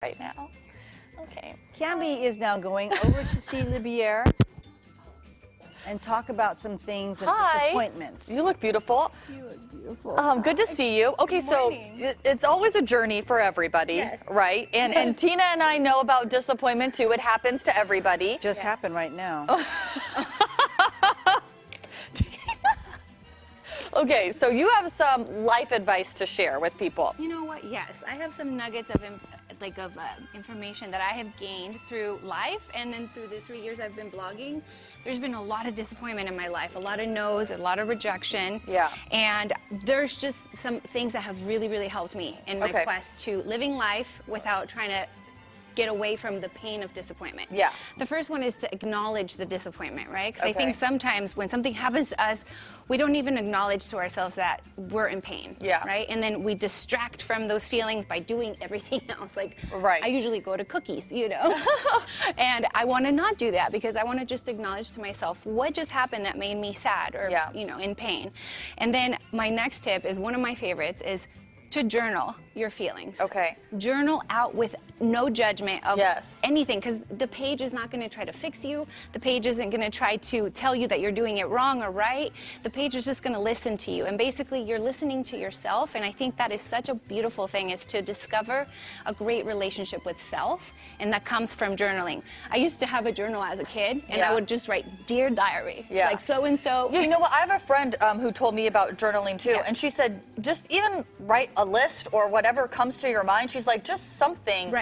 right now. Okay. Camby is now going over to see Libier and talk about some things of disappointments. You look beautiful. You look beautiful. Good to see you. Okay, so it's always a journey for everybody, right? And Tina and I know about disappointment too. It happens to everybody. Just happened right now. Okay, so you have some life advice to share with people. You know what? Yes, I have some nuggets of information that I have gained through life, and then through the 3 years I've been blogging. There's been a lot of disappointment in my life, a lot of no's, a lot of rejection. Yeah. And there's just some things that have really, really helped me in my quest to living life without trying to get away from the pain of disappointment. Yeah. The first one is to acknowledge the disappointment, right? Because I think sometimes when something happens to us, we don't even acknowledge to ourselves that we're in pain. Yeah. Right? And then we distract from those feelings by doing everything else. Like, right. I usually go to cookies, you know? And I want to not do that because I want to just acknowledge to myself what just happened that made me sad or, you know, in pain. And then my next tip is one of my favorites is to journal your feelings. Okay. Journal out with no judgment of anything, because the page is not going to try to fix you. The page isn't going to try to tell you that you're doing it wrong or right. The page is just going to listen to you, and basically you're listening to yourself, and I think that is such a beautiful thing, is to discover a great relationship with self, and that comes from journaling. I used to have a journal as a kid, and I would just write, "Dear Diary," like so-and-so. You know what, I have a friend who told me about journaling too, and she said, just even write a list or whatever comes to your mind. She's like, just something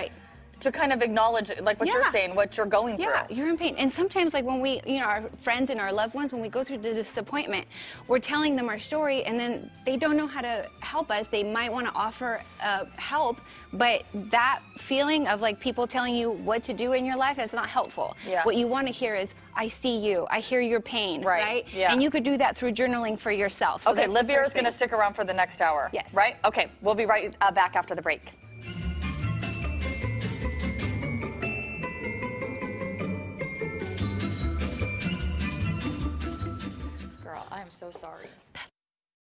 to kind of acknowledge, like what you're saying, what you're going through. Yeah, you're in pain. And sometimes, like when we, you know, our friends and our loved ones, when we go through the disappointment, we're telling them our story, and then they don't know how to help us. They might want to offer help, but that feeling of like people telling you what to do in your life is not helpful. Yeah. What you want to hear is, "I see you. I hear your pain." Right. Yeah. And you could do that through journaling for yourself. So okay, Libier is going to stick around for the next hour. Yes. Right? Okay, we'll be right back after the break. Girl, I'm so sorry.